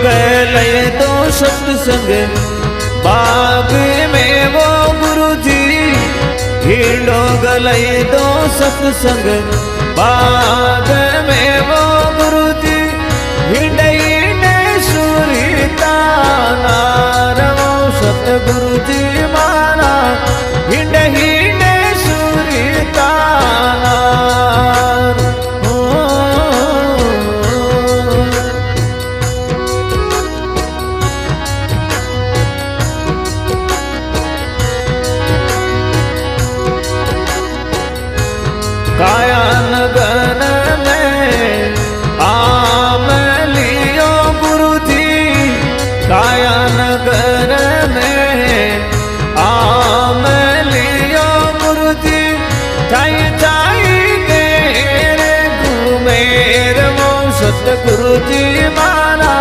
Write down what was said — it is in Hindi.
गए तो सत्संग बाग में वो गुरु जी हिंडो गए तो सत्संग बाग में वो गुरु जी हिंडई ने सुरीता नारवो सतगुरु जी माना हिंडही ने सुरीता कायन गन में आम लियो गुरु जी कायन गन में आम लियो गुरु जी चाई चाई गेर घूमेर वो सतगुरु जी माना